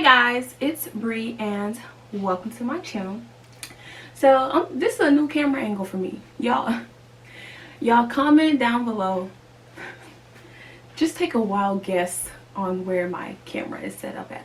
guys, it's Bree and welcome to my channel. So this is a new camera angle for me. Y'all comment down below. Just take a wild guess on where my camera is set up at.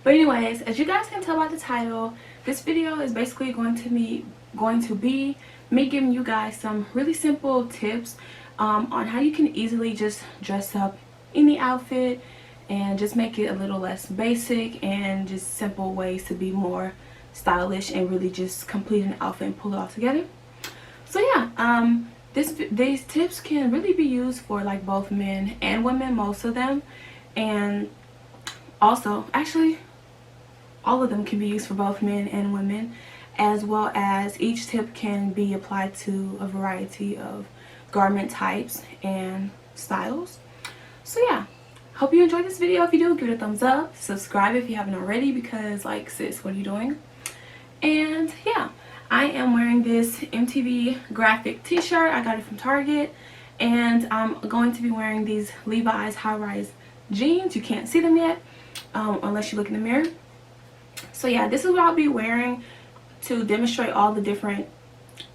But anyways, as you guys can tell by the title, this video is basically going to be me giving you guys some really simple tips on how you can easily just dress up any outfit and just make it a little less basic, and just simple ways to be more stylish and really just complete an outfit and pull it all together. So yeah, these tips can really be used for like both men and women, most of them, and also actually all of them can be used for both men and women, as well as each tip can be applied to a variety of garment types and styles. So yeah, hope you enjoyed this video. If you do, give it a thumbs up, subscribe if you haven't already, because like, sis, what are you doing? And yeah, I am wearing this MTV graphic t-shirt. I got it from Target, and I'm going to be wearing these Levi's high-rise jeans. You can't see them yet unless you look in the mirror. So yeah, this is what I'll be wearing to demonstrate all the different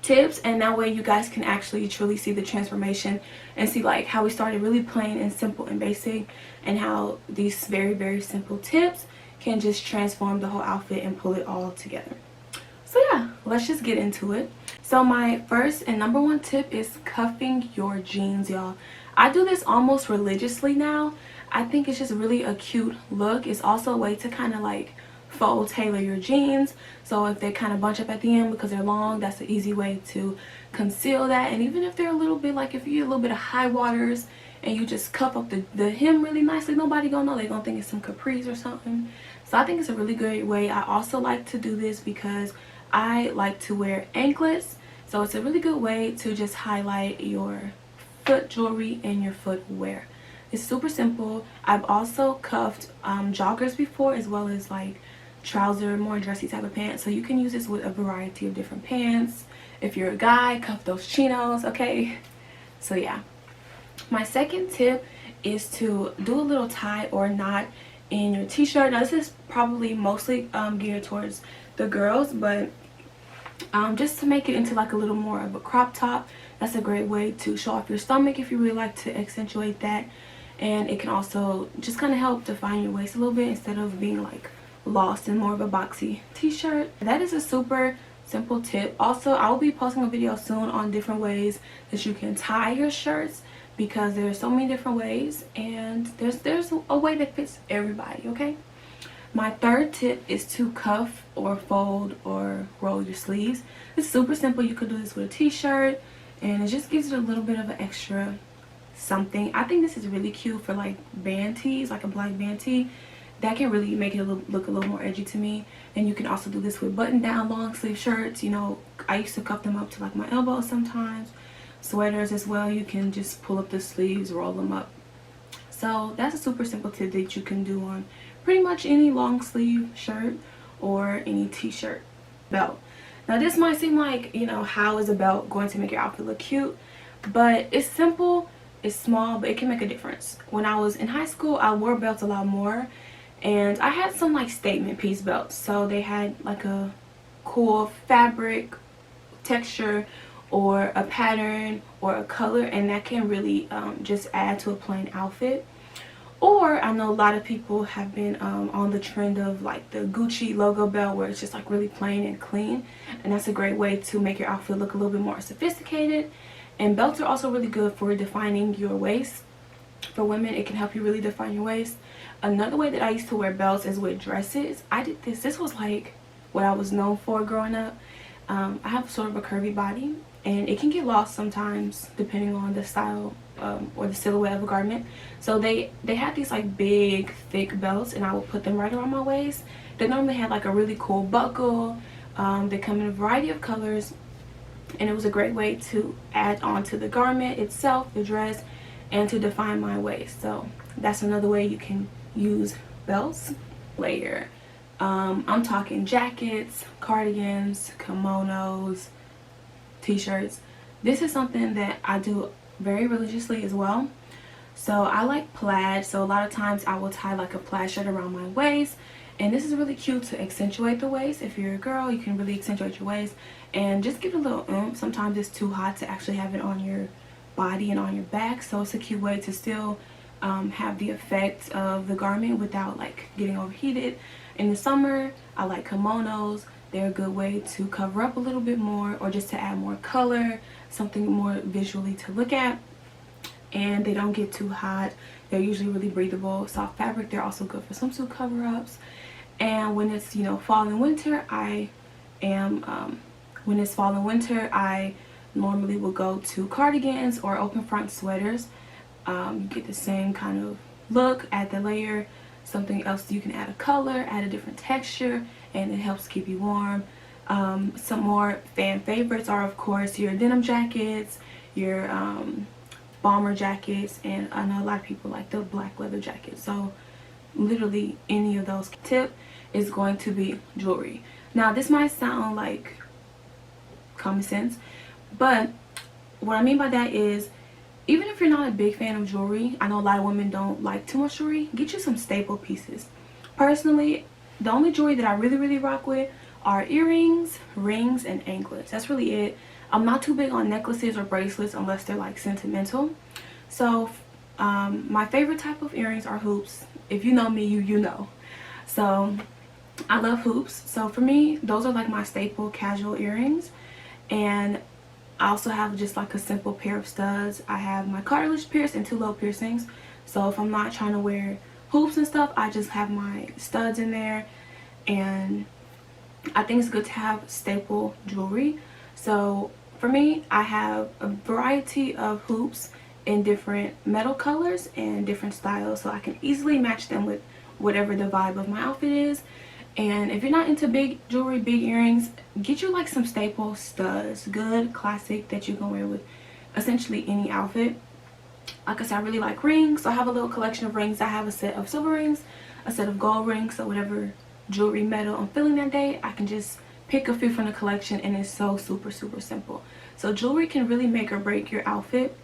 tips, and that way you guys can actually truly see the transformation and see like how we started really plain and simple and basic, and how these very simple tips can just transform the whole outfit and pull it all together. So yeah, let's just get into it. So my first and number one tip is cuffing your jeans, y'all. I do this almost religiously now. I think it's just really a cute look. It's also a way to kind of like fold tailor your jeans, so if they kind of bunch up at the end because they're long, that's an easy way to conceal that. And even if they're a little bit like, if you get a little bit of high waters and you just cuff up the hem really nicely, nobody gonna know. They gonna think it's some capris or something. So I think it's a really good way. I also like to do this because I like to wear anklets, so it's a really good way to just highlight your foot jewelry and your footwear. It's super simple. I've also cuffed joggers before, as well as like trouser, more dressy type of pants, so you can use this with a variety of different pants. If you're a guy, cuff those chinos, okay? So yeah, my second tip is to do a little tie or knot in your t-shirt. Now this is probably mostly geared towards the girls, but just to make it into like a little more of a crop top. That's a great way to show off your stomach if you really like to accentuate that, and it can also just kind of help define your waist a little bit instead of being like lost in more of a boxy t-shirt. That is a super simple tip. Also, I will be posting a video soon on different ways that you can tie your shirts, because there's so many different ways, and there's a way that fits everybody, okay? My third tip is to cuff or fold or roll your sleeves. It's super simple. You could do this with a t-shirt, and it just gives it a little bit of an extra something. I think this is really cute for like band tees, like a black band tee. That can really make it look a little more edgy to me. And you can also do this with button down long sleeve shirts. You know, I used to cuff them up to like my elbows sometimes. Sweaters as well, you can just pull up the sleeves, roll them up. So that's a super simple tip that you can do on pretty much any long sleeve shirt or any t-shirt. Belt. Now this might seem like, you know, how is a belt going to make your outfit look cute? But it's simple, it's small, but it can make a difference. When I was in high school, I wore belts a lot more, and I had some like statement piece belts. So they had like a cool fabric texture or a pattern or a color, and that can really just add to a plain outfit. Or I know a lot of people have been on the trend of like the Gucci logo belt, where it's just like really plain and clean, and that's a great way to make your outfit look a little bit more sophisticated. And belts are also really good for defining your waist. For women, it can help you really define your waist. Another way that I used to wear belts is with dresses. I did this was like what I was known for growing up. I have sort of a curvy body, and it can get lost sometimes depending on the style or the silhouette of a garment. So they had these like big thick belts, and I would put them right around my waist. They normally had like a really cool buckle. They come in a variety of colors, and it was a great way to add on to the garment itself, the dress, and to define my waist. So that's another way you can use belts. Layer. I'm talking jackets, cardigans, kimonos, t-shirts. This is something that I do very religiously as well. So I like plaid, so a lot of times I will tie like a plaid shirt around my waist, And this is really cute to accentuate the waist. If you're a girl, you can really accentuate your waist and just give it a little oomph. Sometimes it's too hot to actually have it on your body and on your back, so it's a cute way to still have the effect of the garment without like getting overheated. In the summer, I like kimonos. They're a good way to cover up a little bit more, or just to add more color, something more visually to look at. And they don't get too hot. They're usually really breathable, soft fabric. They're also good for swimsuit cover-ups. And when it's, you know, fall and winter, I normally will go to cardigans or open front sweaters. You get the same kind of look, add the layer, something else you can add a color, add a different texture, and it helps keep you warm. Some more fan favorites are, of course, your denim jackets, your bomber jackets, and I know a lot of people like the black leather jacket. So literally any of those. Tip is going to be jewelry. Now this might sound like common sense, but what I mean by that is, even if you're not a big fan of jewelry, I know a lot of women don't like too much jewelry, get you some staple pieces. Personally, the only jewelry that I really rock with are earrings, rings, and anklets. That's really it. I'm not too big on necklaces or bracelets unless they're like sentimental. So my favorite type of earrings are hoops. If you know me, you know. So I love hoops. So for me, those are like my staple casual earrings. And I also have just like a simple pair of studs. I have my cartilage pierced and 2 low piercings. So if I'm not trying to wear hoops and stuff, I just have my studs in there. And I think it's good to have staple jewelry. So for me, I have a variety of hoops in different metal colors and different styles, so I can easily match them with whatever the vibe of my outfit is. And if you're not into big jewelry, big earrings, get you like some staple studs, good classic that you can wear with essentially any outfit. Like I said, I really like rings, so I have a little collection of rings. I have a set of silver rings, a set of gold rings, so whatever jewelry metal I'm feeling that day, I can just pick a few from the collection, and it's so super simple. So jewelry can really make or break your outfit,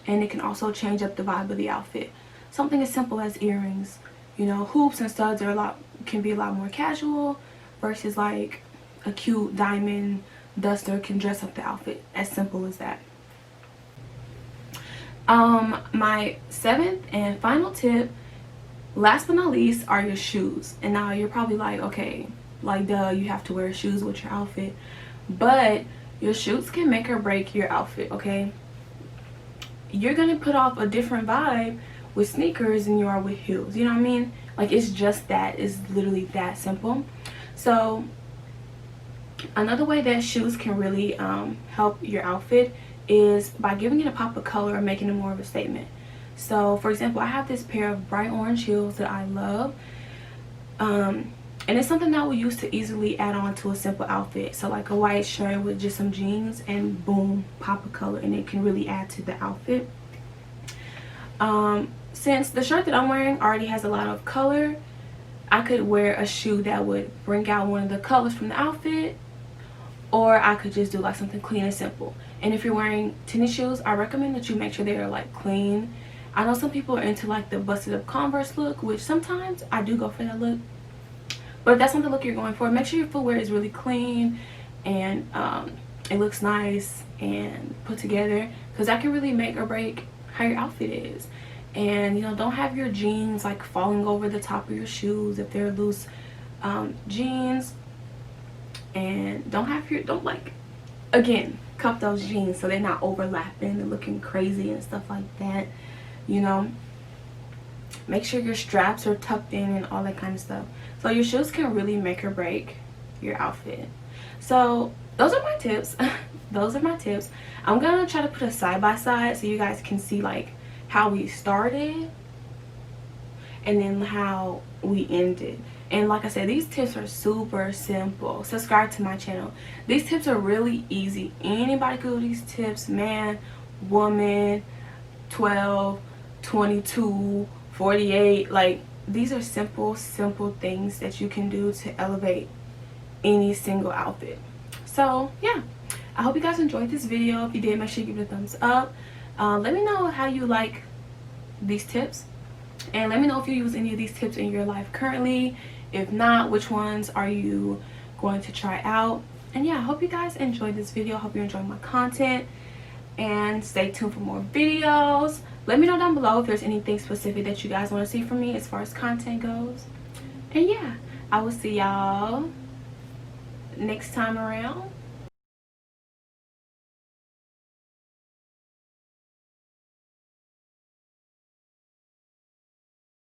and it can also change up the vibe of the outfit. Something as simple as earrings, you know, hoops and studs can be a lot more casual, versus like a cute diamond duster can dress up the outfit. As simple as that. My 7th and final tip, last but not least, are your shoes. And now you're probably like, okay, like duh, you have to wear shoes with your outfit. But your shoes can make or break your outfit, okay? You're gonna put off a different vibe with sneakers than you are with heels, you know what I mean? Like, it's just that, it's literally that simple. So another way that shoes can really help your outfit is by giving it a pop of color and making it more of a statement. So for example, I have this pair of bright orange heels that I love, and it's something that I would use to easily add on to a simple outfit. So like a white shirt with just some jeans, and boom, pop of color, and it can really add to the outfit. Since the shirt that I'm wearing already has a lot of color, I could wear a shoe that would bring out one of the colors from the outfit, or I could just do like something clean and simple. And if you're wearing tennis shoes, I recommend that you make sure they are like clean. I know some people are into like the busted up Converse look, which sometimes I do go for that look. But if that's not the look you're going for, make sure your footwear is really clean and it looks nice and put together, because that can really make or break how your outfit is. And you know, don't have your jeans like falling over the top of your shoes if they're loose jeans. And don't like, again, cup those jeans so they're not overlapping and looking crazy and stuff like that. You know, make sure your straps are tucked in and all that kind of stuff. So your shoes can really make or break your outfit. So those are my tips. Those are my tips. I'm gonna try to put a side by side so you guys can see like how we started and then how we ended. And like I said, these tips are super simple. Subscribe to my channel. These tips are really easy. Anybody could do these tips, man, woman, 12, 22, 48. Like, these are simple things that you can do to elevate any single outfit. So yeah, I hope you guys enjoyed this video. If you did, make sure you give it a thumbs up. Let me know how you like these tips, and let me know if you use any of these tips in your life currently, If not, which ones are you going to try out? And yeah, I hope you guys enjoyed this video. I hope you enjoyed my content, and stay tuned for more videos. Let me know down below if there's anything specific that you guys want to see from me as far as content goes. And yeah, I will see y'all next time around.